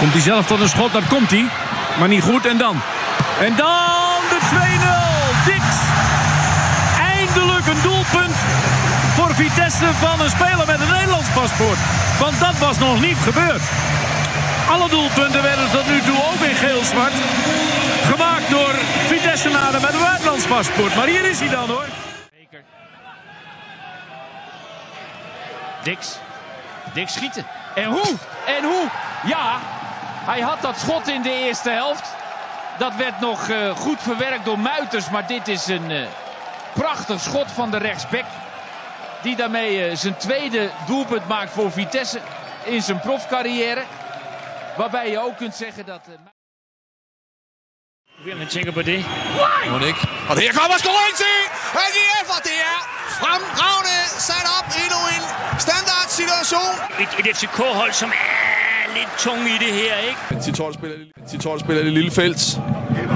Komt hij zelf tot een schot, dat komt hij. Maar niet goed, en dan de 2-0. Dix. Eindelijk een doelpunt voor Vitesse van een speler met een Nederlands paspoort. Want dat was nog niet gebeurd. Alle doelpunten werden tot nu toe ook in geel-zwart. Gemaakt door Vitessenaren met een buitenlands paspoort. Maar hier is hij dan, hoor. Zeker. Dix schieten. En hoe? Ja, hij had dat schot in de eerste helft. Dat werd nog goed verwerkt door Muiters. Maar dit is een prachtig schot van de rechtsback. Die daarmee zijn tweede doelpunt maakt voor Vitesse in zijn profcarrière. Waarbij je ook kunt zeggen dat... Virkelig tænker på det. Monique. Og her kommer Skolenzi! AGF, og det er fremragende sat op endnu en standardsituation. Et FCK-hold, som er lidt tung i det her, ikke? 10-12 spiller det lille felt.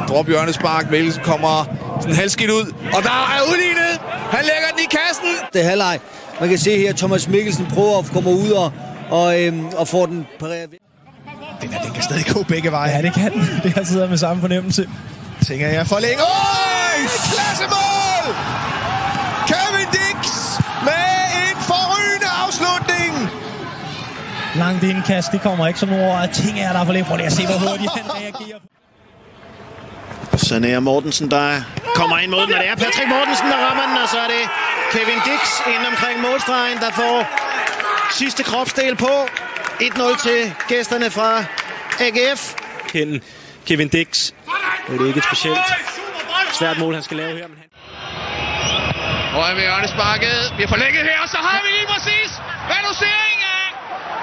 Drop hjørnespark. Mikkelsen kommer sådan halvskidt ud. Og der er udlignet. Han lægger den i kassen. Det er halvleg. Man kan se her, Thomas Mikkelsen prøver at komme ud og får den pareret. Den kan stadig gå begge veje. Ja, det kan den. Det kan sidde med samme fornemmelse. Tænker jeg forlænger. Klassemål! Kevin Dix med en forrygende afslutning. Langt indkast, det kommer ikke som nogle ord. Ting er der for lidt. Prøv lige at se, hvor hurtigt han reagerer. Så er Mortensen, der kommer ind mod den, og det er Patrick Mortensen, der rammer den, og så er det Kevin Dix ind omkring målstregen, der får sidste kropsdel på. 1-0 til gæsterne fra AGF. Kevin Dix. Det er ikke et specielt svært mål, han skal lave her. Men Høj med hjørnesparket. Bliver forlænget her, og så har vi lige præcis reducering af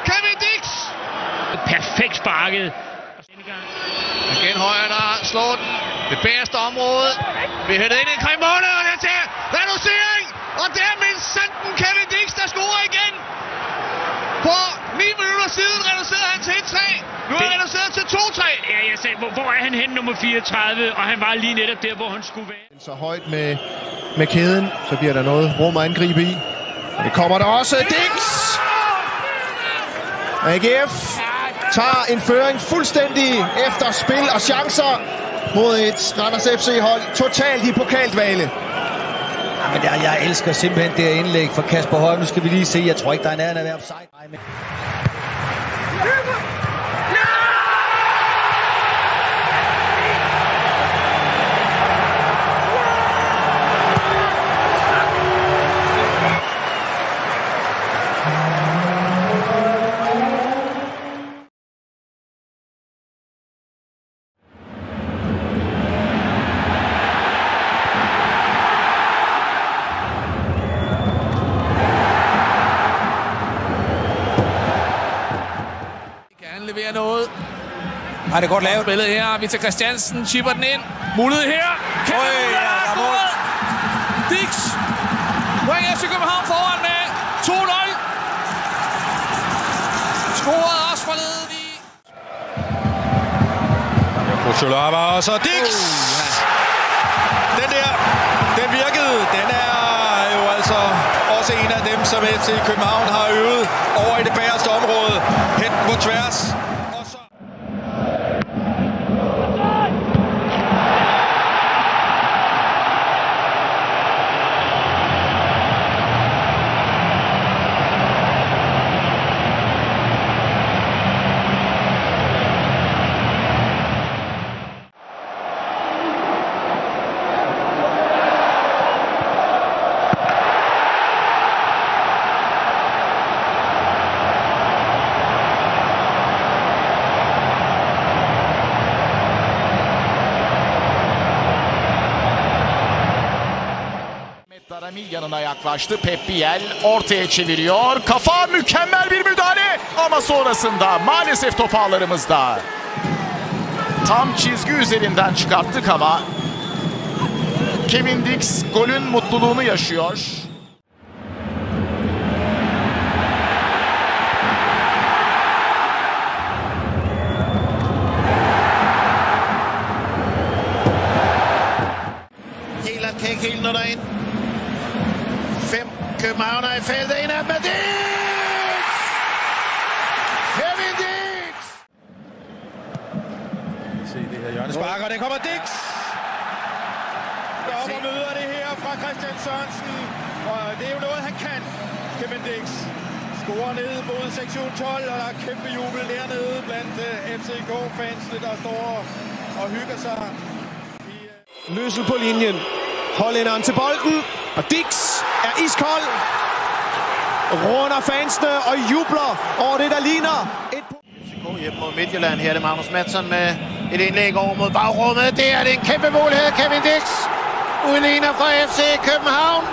Kevin Dix. Perfekt sparket. Igen Højer, der slår den. Det bagerste område. Vi hætter ind i målet, og det er til reducering. Og dermed sanden Kevin Dix, der scorer igen. På 9 minutter siden reducerede han til 1-3. Nu er han reduceret til 2-3. Ja, jeg sagde, hvor er han henne, nummer 34? Og han var lige netop der, hvor han skulle være. Så højt med kæden, så bliver der noget rum at angribe i. Og det kommer der også. Dix! AGF tager en føring fuldstændig efter spil og chancer mod et Randers FC-hold totalt i pokaldvale. Men jeg elsker simpelthen det her indlæg fra Kasper Høj. Nu skal vi lige se. Jeg tror ikke, der er nærmere at være offside. Leverer noget. Har det godt lavet. Spillet her. Victor Christiansen chipper den ind. Mulighed her. Dix. Bringer FC København foran med 2-0. Scoret også forleden i. Kuchulava og så Dix. Den der, den virkede. Den er jo altså også en af dem, som FC København har øvet over i det bagerste område. Hen på tværs. Yanına yaklaştı. Pep Biel ortaya çeviriyor. Kafa, mükemmel bir müdahale. Ama sonrasında maalesef top ağlarımızda. Tam çizgi üzerinden çıkarttık ama Kevin Dix golün mutluluğunu yaşıyor. Helt når derind. 5 københavner i feltet. En af dem er Dix! Kevin Dix! Sparker, det kommer Dix! Op og møder det her fra Christian Sørensen. Og det er jo noget, han kan, Kevin Dix. Scorer ned mod sektion 12, og der er kæmpe jubel dernede blandt FCK-fansene, der står og hygger sig. Løssel på linjen. Hollænderen til bolden, og Dix er iskold. Runder fansene og jubler over det, der ligner et... FCK hjem mod Midtjylland. Her er det Magnus Madsen med et indlæg over mod bagrummet. Det er en kæmpe mulighed, Kevin Dix. Udligner fra FC København.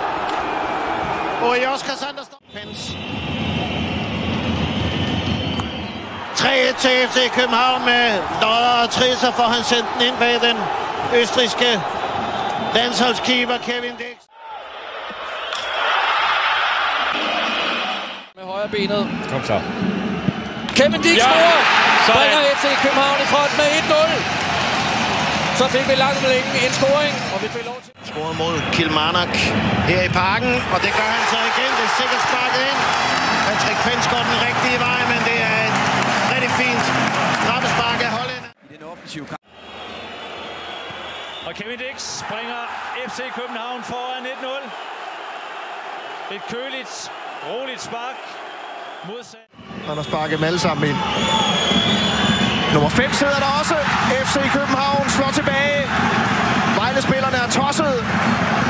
Og i Oscar Sander står Pens. 3-1 til FC København med Lodder og Trisser, for han sendt den ind bag den østrigske landsholdskeeper Kevin Dix. Med højre benet. Kom så. Kevin Dix scorer! Bringer FC København i front med 1-0. Så fik vi langt længe en scoring, og vi fik lov til... Scorer mod Kilmarnock her i parken, og det gør han så igen. Det er sikkert sparket ind. Patrick Pence går den rigtige vej, men det er et rigtig fint straffespark af Hollænder. I den offensive kamp. Og Kevin Dix bringer FC København foran 1-0. Et køligt, roligt spark. Modsat. Han har sparket dem alle sammen ind. Nummer 5 sidder der også. FC København slår tilbage. Vejle-spillerne er tosset.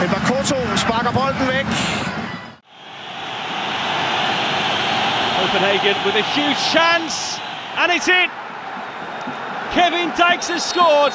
Men Bakoto sparker bolden væk. Copenhagen with a huge chance. And it's in. Kevin Dix has scored.